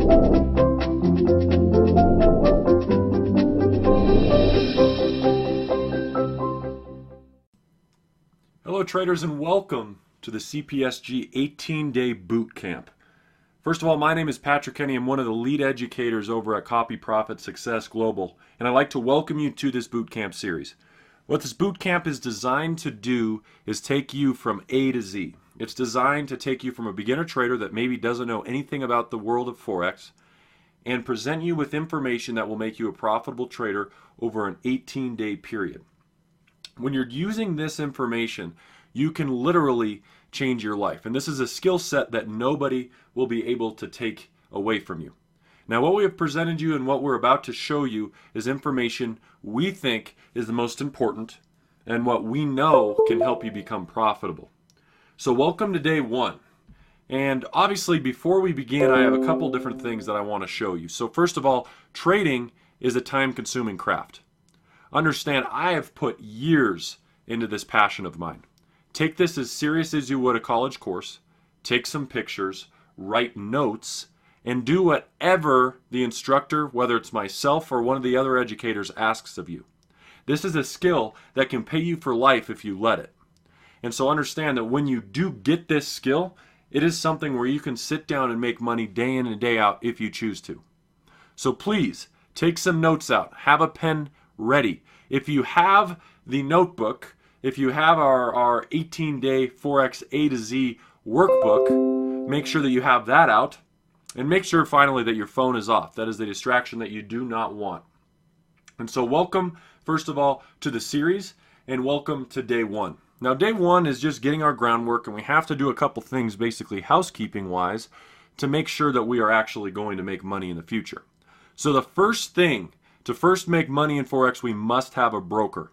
Hello traders, and welcome to the CPSG 18-day boot camp. First of all, my name is Patrick Kenny. I'm one of the lead educators over at Copy Profit Success Global, and I'd like to welcome you to this boot camp series. What this boot camp is designed to do is take you from A to Z. It's designed to take you from a beginner trader that maybe doesn't know anything about the world of Forex and present you with information that will make you a profitable trader over an 18-day period. When you're using this information, you can literally change your life. And this is a skill set that nobody will be able to take away from you. Now, what we have presented you and what we're about to show you is information we think is the most important and what we know can help you become profitable. So welcome to day one. And obviously, before we begin, I have a couple different things that I want to show you. So first of all, trading is a time-consuming craft. Understand, I have put years into this passion of mine. Take this as serious as you would a college course. Take some pictures, write notes, and do whatever the instructor, whether it's myself or one of the other educators, asks of you. This is a skill that can pay you for life if you let it. And so understand that when you do get this skill, it is something where you can sit down and make money day in and day out if you choose to. So please, take some notes out. Have a pen ready. If you have the notebook, if you have our 18-day Forex A to Z workbook, make sure that you have that out, and make sure finally that your phone is off. That is the distraction that you do not want. And so welcome, first of all, to the series, and welcome to day one. Now, day one is just getting our groundwork, and we have to do a couple things basically housekeeping-wise to make sure that we are actually going to make money in the future. So the first thing, to first make money in Forex, we must have a broker.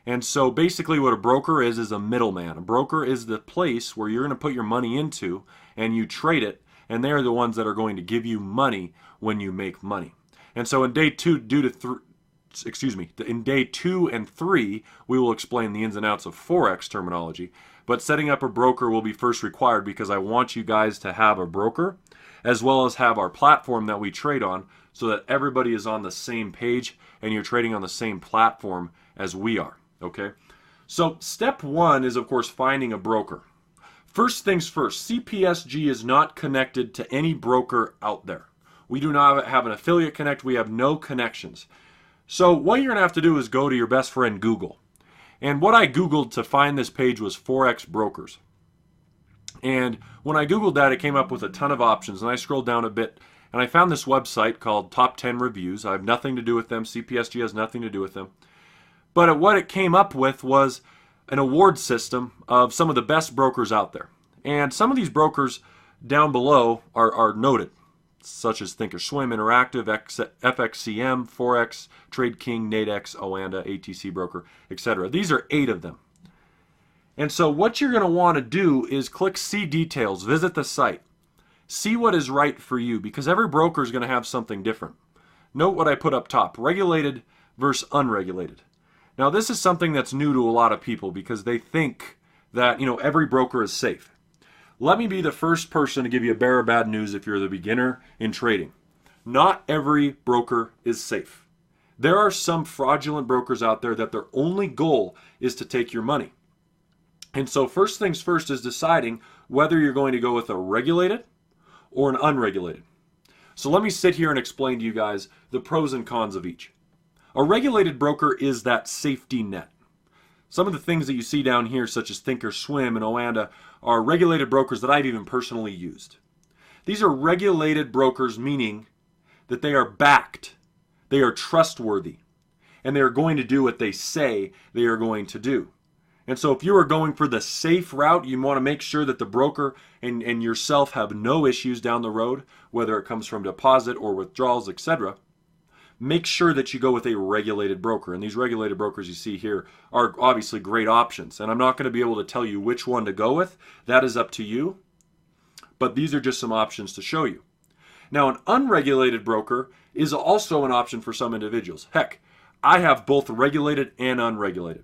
And so basically what a broker is a middleman. A broker is the place where you're going to put your money into and you trade it, and they're the ones that are going to give you money when you make money. And so in day two and three, we will explain the ins and outs of Forex terminology. But setting up a broker will be first required because I want you guys to have a broker as well as have our platform that we trade on, so that everybody is on the same page and you're trading on the same platform as we are, okay? So step one is, of course, finding a broker. First things first, CPSG is not connected to any broker out there. We do not have an affiliate connect. We have no connections. So what you're going to have to do is go to your best friend Google. And what I Googled to find this page was Forex brokers. And when I Googled that, it came up with a ton of options, and I scrolled down a bit, and I found this website called Top 10 Reviews. I have nothing to do with them. CPSG has nothing to do with them. But what it came up with was an award system of some of the best brokers out there. And some of these brokers down below are noted, such as Thinkorswim Interactive, FXCM, Forex, Trade King, Nadex, Oanda, ATC Broker, etc. These are 8 of them. And so what you're going to want to do is click See Details, visit the site. See what is right for you, because every broker is going to have something different. Note what I put up top, regulated versus unregulated. Now this is something that's new to a lot of people because they think that, every broker is safe. Let me be the first person to give you a bearer of bad news if you're the beginner in trading. Not every broker is safe. There are some fraudulent brokers out there that their only goal is to take your money. And so first things first is deciding whether you're going to go with a regulated or an unregulated. So let me sit here and explain to you guys the pros and cons of each. A regulated broker is that safety net. Some of the things that you see down here, such as Thinkorswim and Oanda, are regulated brokers that I've even personally used. These are regulated brokers, meaning that they are backed, they are trustworthy, and they are going to do what they say they are going to do. And so if you are going for the safe route, you want to make sure that the broker and yourself have no issues down the road, whether it comes from deposit or withdrawals, etc. Make sure that you go with a regulated broker. And these regulated brokers you see here are obviously great options. And I'm not going to be able to tell you which one to go with. That is up to you. But these are just some options to show you. Now, an unregulated broker is also an option for some individuals. Heck, I have both regulated and unregulated.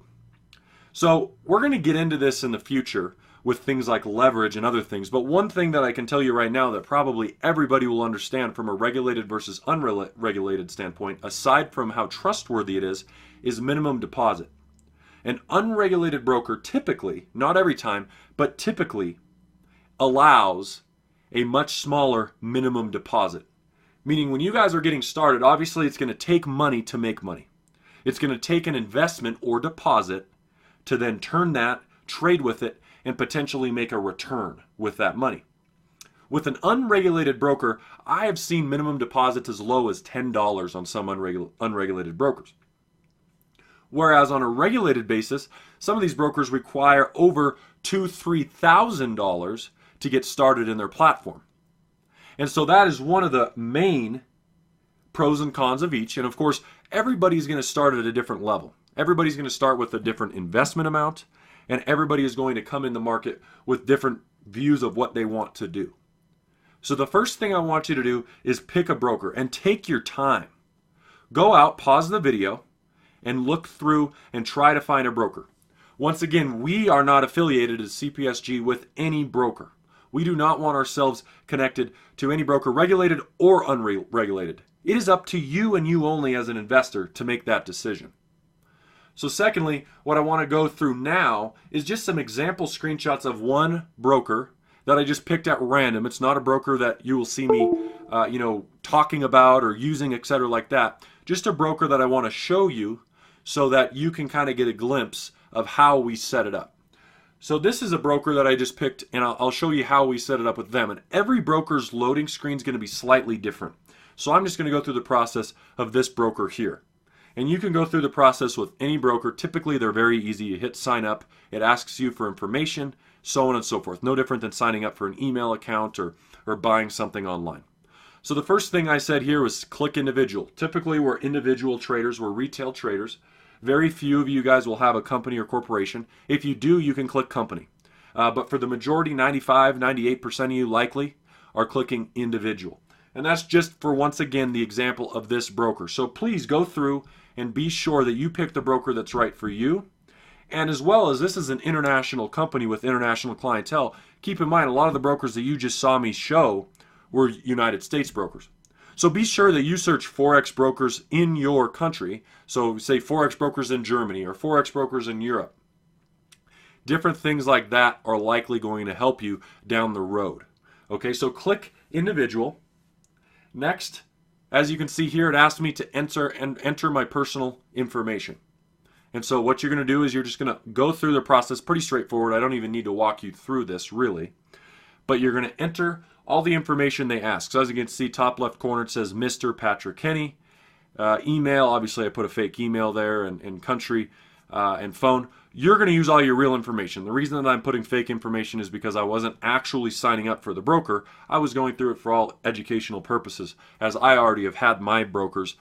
So we're going to get into this in the future with things like leverage and other things. But one thing that I can tell you right now that probably everybody will understand from a regulated versus unregulated standpoint, aside from how trustworthy it is minimum deposit. An unregulated broker typically, not every time, but typically allows a much smaller minimum deposit. Meaning when you guys are getting started, obviously it's going to take money to make money. It's going to take an investment or deposit to then turn that, trade with it, and potentially make a return with that money. With an unregulated broker, I have seen minimum deposits as low as $10 on some unregulated brokers. Whereas on a regulated basis, some of these brokers require over $2,000, $3,000 to get started in their platform. And so that is one of the main pros and cons of each. And of course, everybody's going to start at a different level. Everybody's going to start with a different investment amount, and everybody is going to come in the market with different views of what they want to do. So the first thing I want you to do is pick a broker and take your time. Go out, pause the video, and look through and try to find a broker. Once again, we are not affiliated as CPSG with any broker. We do not want ourselves connected to any broker, regulated or unregulated. It is up to you and you only as an investor to make that decision. So secondly, what I want to go through now is just some example screenshots of one broker that I just picked at random. It's not a broker that you will see me talking about or using, etc. like that. Just a broker that I want to show you so that you can kind of get a glimpse of how we set it up. So this is a broker that I just picked, and I'll show you how we set it up with them. And every broker's loading screen is going to be slightly different. So I'm just going to go through the process of this broker here. And you can go through the process with any broker. Typically, they're very easy. You hit sign up. It asks you for information, so on and so forth. No different than signing up for an email account or buying something online. So the first thing I said here was click individual. Typically, we're individual traders. We're retail traders. Very few of you guys will have a company or corporation. If you do, you can click company. But for the majority, 95, 98% of you likely are clicking individual. And that's just for, once again, the example of this broker. So please go through and be sure that you pick the broker that's right for you. And as well as this is an international company with international clientele, keep in mind a lot of the brokers that you just saw me show were United States brokers. So be sure that you search Forex brokers in your country. So say Forex brokers in Germany or Forex brokers in Europe. Different things like that are likely going to help you down the road. Okay, so click individual. Next, as you can see here, it asked me to enter my personal information. And so what you're going to do is you're just going to go through the process, pretty straightforward. I don't even need to walk you through this really. But you're going to enter all the information they ask. So as you can see, top left corner, it says Mr. Patrick Kenny. Email, obviously I put a fake email there, and country and phone. You're going to use all your real information. The reason that I'm putting fake information is because I wasn't actually signing up for the broker. I was going through it for all educational purposes, as I already have had my brokers,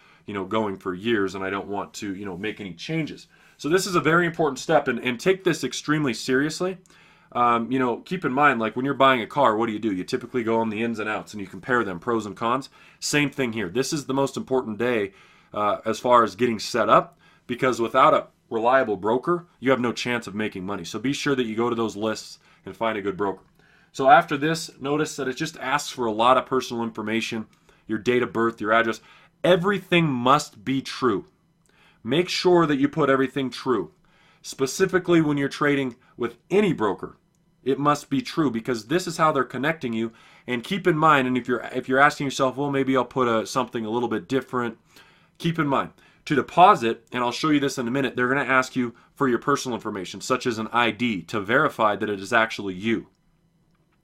going for years, and I don't want to, make any changes. So this is a very important step, and take this extremely seriously. Keep in mind, like when you're buying a car, what do? You typically go on the ins and outs and you compare them, pros and cons. Same thing here. This is the most important day as far as getting set up, because without a reliable broker, you have no chance of making money. So be sure that you go to those lists and find a good broker. So after this, notice that it just asks for a lot of personal information, your date of birth, your address. Everything must be true. Make sure that you put everything true. Specifically when you're trading with any broker, it must be true, because this is how they're connecting you. And keep in mind, and if you're asking yourself, well, maybe I'll put something a little bit different, keep in mind, to deposit, and I'll show you this in a minute, they're going to ask you for your personal information, such as an ID, to verify that it is actually you.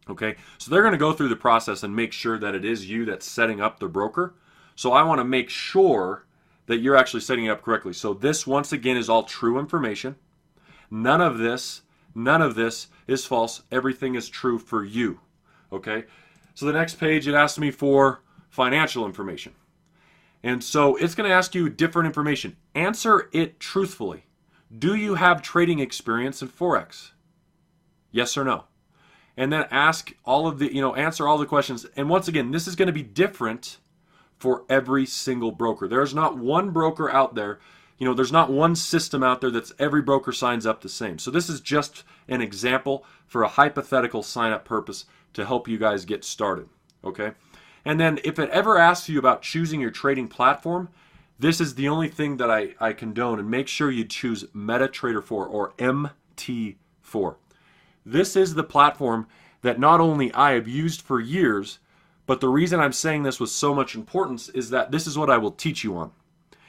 Okay, so they're going to go through the process and make sure that it is you that's setting up the broker. So I want to make sure that you're actually setting it up correctly. So this, once again, is all true information. None of this is false. Everything is true for you. Okay, so the next page, it asks me for financial information. And so it's going to ask you different information. Answer it truthfully. Do you have trading experience in Forex? Yes or no? And then ask all of the, answer all the questions. And once again, this is going to be different for every single broker. There's not one broker out there there's not one system out there that's every broker signs up the same. So this is just an example for a hypothetical sign-up purpose to help you guys get started, okay? And then if it ever asks you about choosing your trading platform, this is the only thing that I condone, and make sure you choose MetaTrader 4 or MT4. This is the platform that not only I have used for years, but the reason I'm saying this with so much importance is that this is what I will teach you on.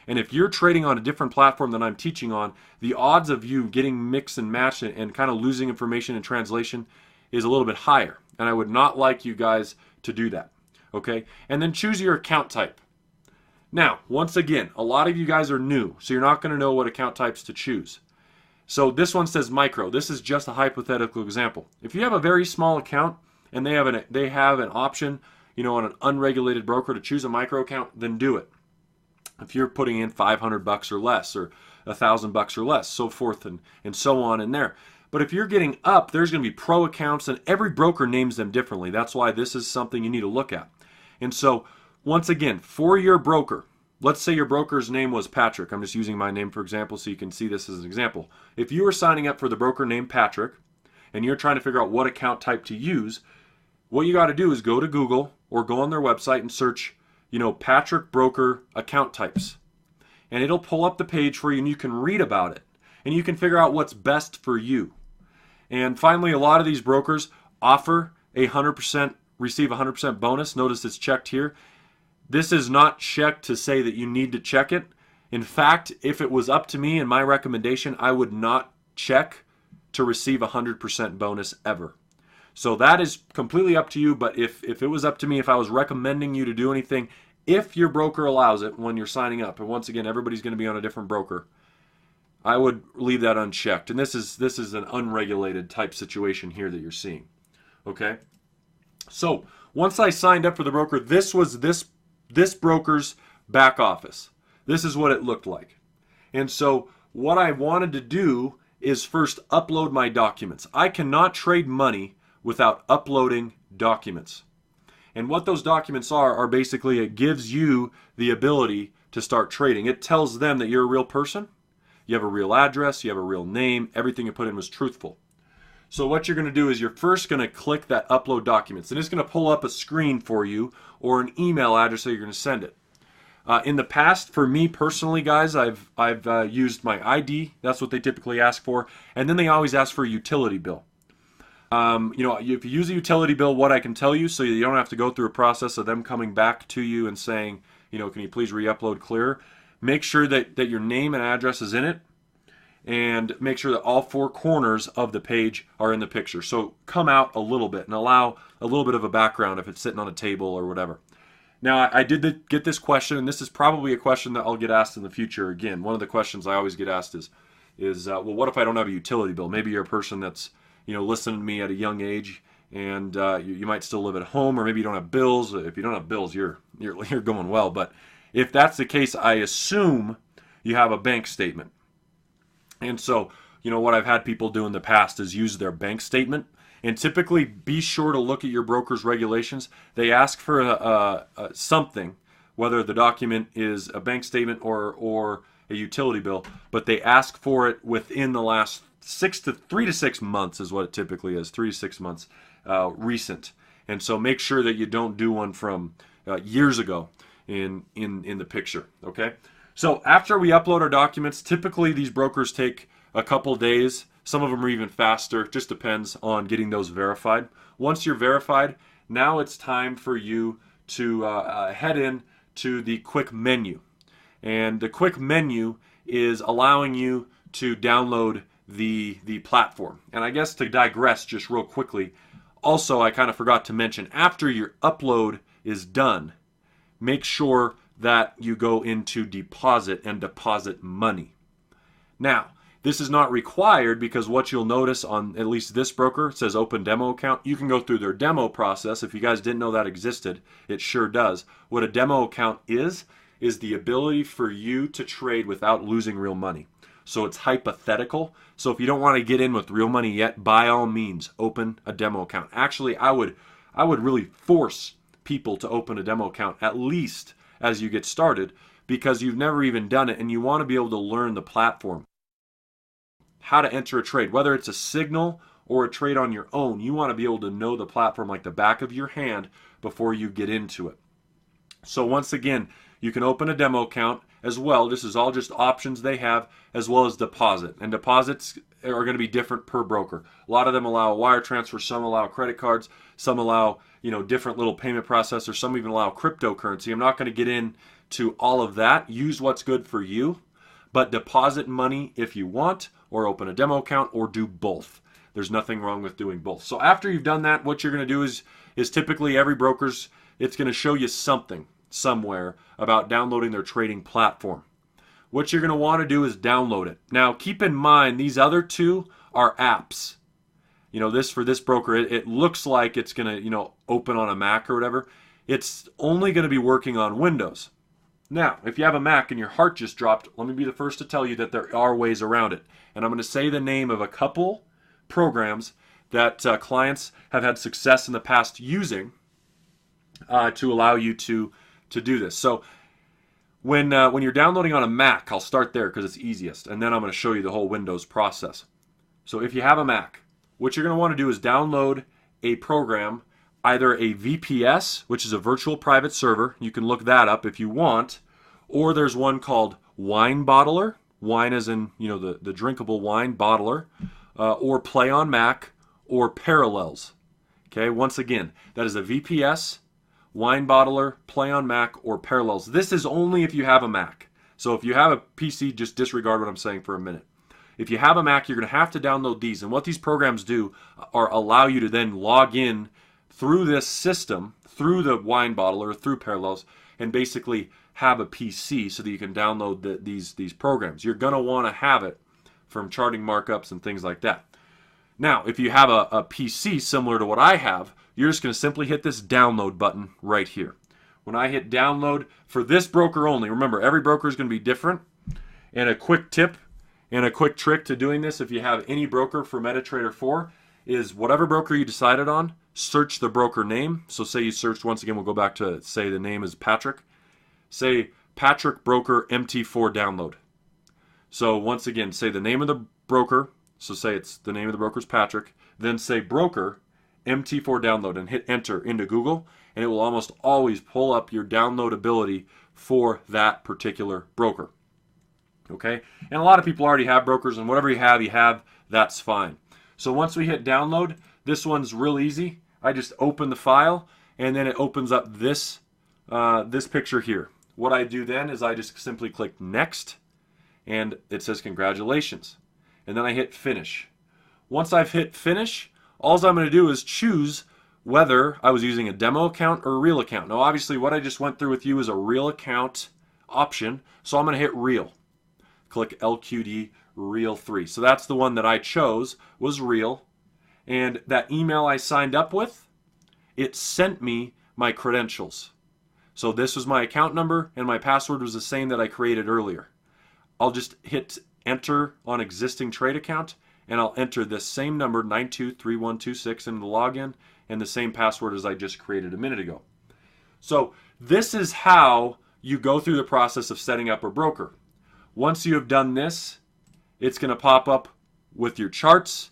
And if you're trading on a different platform than I'm teaching on, the odds of you getting mixed and matched and kind of losing information in translation is a little bit higher. And I would not like you guys to do that. Okay? And then choose your account type. Now, once again, a lot of you guys are new, so you're not going to know what account types to choose. So this one says micro. This is just a hypothetical example. If you have a very small account and they have an option, on an unregulated broker to choose a micro account, then do it. If you're putting in $500 or less, or $1,000 or less, so forth and so on in there. But if you're getting up, there's going to be pro accounts, and every broker names them differently. That's why this is something you need to look at. And so, once again, for your broker, let's say your broker's name was Patrick. I'm just using my name for example so you can see this as an example. If you were signing up for the broker named Patrick, and you're trying to figure out what account type to use, what you got to do is go to Google or go on their website and search Patrick broker account types, and it'll pull up the page for you, and you can read about it, and you can figure out what's best for you. And finally, a lot of these brokers offer receive 100% bonus. Notice it's checked here. This is not checked to say that you need to check it. In fact, if it was up to me and my recommendation, I would not check to receive 100% bonus ever. So that is completely up to you, but if it was up to me, if I was recommending you to do anything, if your broker allows it when you're signing up, and once again, everybody's going to be on a different broker, I would leave that unchecked. And this is an unregulated type situation here that you're seeing. Okay? So once I signed up for the broker, this was this broker's back office. This is what it looked like. And so what I wanted to do is first upload my documents. I cannot trade money without uploading documents. And what those documents are basically, it gives you the ability to start trading. It tells them that you're a real person, you have a real address, you have a real name, everything you put in was truthful. So what you're going to do is you're first going to click that upload documents, and it's going to pull up a screen for you or an email address that you're going to send it. In the past, for me personally, guys, I've used my ID. That's what they typically ask for, and then they always ask for a utility bill. If you use a utility bill, what I can tell you, so you don't have to go through a process of them coming back to you and saying, can you please re-upload clear? Make sure that your name and address is in it, and make sure that all four corners of the page are in the picture. So come out a little bit and allow a little bit of a background if it's sitting on a table or whatever. Now, I did get this question, and this is probably a question that I'll get asked in the future again. One of the questions I always get asked is well, what if I don't have a utility bill? Maybe you're a person that's listening to me at a young age, and you might still live at home, or maybe you don't have bills. If you don't have bills, you're going well. But if that's the case, I assume you have a bank statement. And so, what I've had people do in the past is use their bank statement. And typically, be sure to look at your broker's regulations. They ask for something, whether the document is a bank statement or a utility bill, but they ask for it within the last 3 to 6 months is what it typically is, 3 to 6 months recent. And so make sure that you don't do one from years ago in the picture, okay? So after we upload our documents, typically these brokers take a couple days. Some of them are even faster. It just depends on getting those verified. Once you're verified, now it's time for you to head in to the quick menu. And the quick menu is allowing you to download the platform. And I guess to digress just real quickly, also I kind of forgot to mention, after your upload is done, make sure that you go into deposit and deposit money. Now, this is not required, because what you'll notice on at least this broker, it says open demo account. You can go through their demo process. If you guys didn't know that existed, it sure does. What a demo account is the ability for you to trade without losing real money. So it's hypothetical. So if you don't want to get in with real money yet, by all means, open a demo account. Actually, I would really force people to open a demo account, at least as you get started, because you've never even done it and you want to be able to learn the platform. How to enter a trade, whether it's a signal or a trade on your own, you want to be able to know the platform like the back of your hand before you get into it. So once again, you can open a demo account as well. This is all just options they have, as well as deposit. And deposits are going to be different per broker. A lot of them allow wire transfer, some allow credit cards, some allow, different little payment processors, some even allow cryptocurrency. I'm not going to get into all of that. Use what's good for you, but deposit money if you want, or open a demo account, or do both. There's nothing wrong with doing both. So after you've done that, what you're going to do is typically every broker's, it's going to show you something somewhere about downloading their trading platform. What you're going to want to do is download it. Now keep in mind, these other two are apps. This for this broker, it looks like it's going to open on a Mac or whatever. It's only going to be working on Windows. Now, if you have a Mac and your heart just dropped, let me be the first to tell you that there are ways around it. And I'm going to say the name of a couple programs that clients have had success in the past using to allow you to do this. So when you're downloading on a Mac, I'll start there because it's easiest, and then I'm going to show you the whole Windows process. So if you have a Mac, what you're going to want to do is download a program, either a VPS, which is a virtual private server. You can look that up if you want, or there's one called Wine Bottler. Wine as in the drinkable wine bottler, or Play on Mac, or Parallels. Okay, once again, that is a VPS, Wine Bottler, Play on Mac, or Parallels. This is only if you have a Mac. So if you have a PC, just disregard what I'm saying for a minute. If you have a Mac, you're going to have to download these. And what these programs do are allow you to then log in through this system, through the Wine Bottler, through Parallels, and basically have a PC so that you can download these programs. You're going to want to have it from charting markups and things like that. Now, if you have a PC similar to what I have, you're just going to simply hit this download button right here. When I hit download for this broker only, remember every broker is going to be different. And a quick tip and a quick trick to doing this, if you have any broker for MetaTrader 4, is whatever broker you decided on, search the broker name. So say you searched, once again, we'll go back to, say the name is Patrick. Say Patrick Broker MT4 download. So once again, say the name of the broker. So say it's the name of the broker's Patrick. Then say broker MT4 download and hit enter into Google, and it will almost always pull up your downloadability for that particular broker. Okay? And a lot of people already have brokers, and whatever you have, that's fine. So once we hit download, this one's real easy. I just open the file, and then it opens up this picture here. What I do then is I just simply click next, and it says congratulations. And then I hit finish. Once I've hit finish, all I'm going to do is choose whether I was using a demo account or a real account. Now obviously what I just went through with you is a real account option, so I'm going to hit real. Click LQD Real 3. So that's the one that I chose, was real. And that email I signed up with, it sent me my credentials. So this was my account number, and my password was the same that I created earlier. I'll just hit enter on existing trade account, and I'll enter this same number, 923126, in the login, and the same password as I just created a minute ago. So this is how you go through the process of setting up a broker. Once you have done this, it's going to pop up with your charts,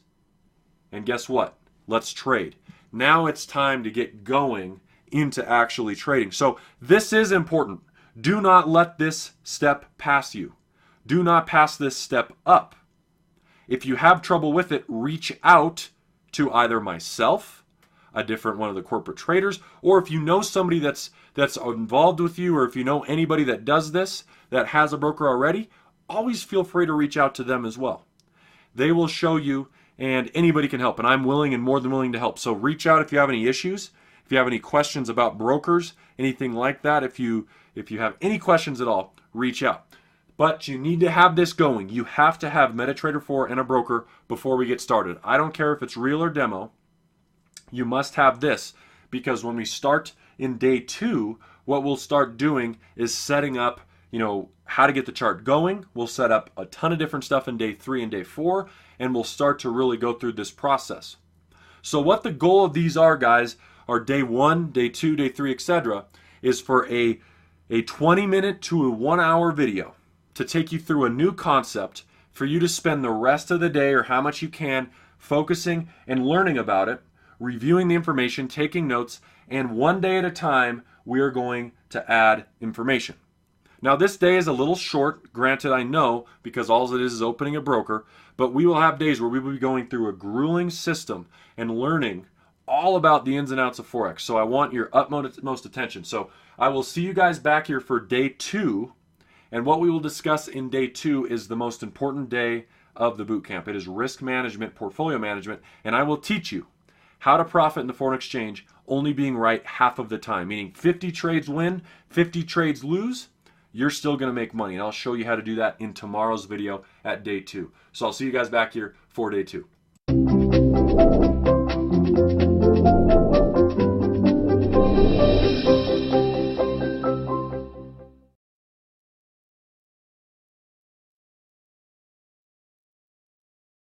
and guess what? Let's trade. Now it's time to get going into actually trading. So this is important. Do not let this step pass you. Do not pass this step up. If you have trouble with it, reach out to either myself, a different one of the corporate traders, or if you know somebody that's involved with you, or if you know anybody that does this, that has a broker already, always feel free to reach out to them as well. They will show you, and anybody can help, and I'm willing and more than willing to help. So reach out if you have any issues, if you have any questions about brokers, anything like that. If you have any questions at all, reach out. But you need to have this going. You have to have MetaTrader 4 and a broker before we get started. I don't care if it's real or demo. You must have this, because when we start in day 2, what we'll start doing is setting up, how to get the chart going. We'll set up a ton of different stuff in day 3 and day 4, and we'll start to really go through this process. So what the goal of these are, guys, are day 1, day 2, day 3, etc., is for a a 20-minute to a 1-hour video to take you through a new concept for you to spend the rest of the day or how much you can focusing and learning about it, reviewing the information, taking notes, and one day at a time we are going to add information. Now this day is a little short, granted I know, because all it is opening a broker, but we will have days where we will be going through a grueling system and learning all about the ins and outs of Forex. So I want your utmost attention. So I will see you guys back here for day 2, and what we will discuss in day 2 is the most important day of the boot camp. It is risk management, portfolio management, and I will teach you how to profit in the foreign exchange only being right half of the time, meaning 50 trades win, 50 trades lose, you're still going to make money. And I'll show you how to do that in tomorrow's video at day 2. So I'll see you guys back here for day 2.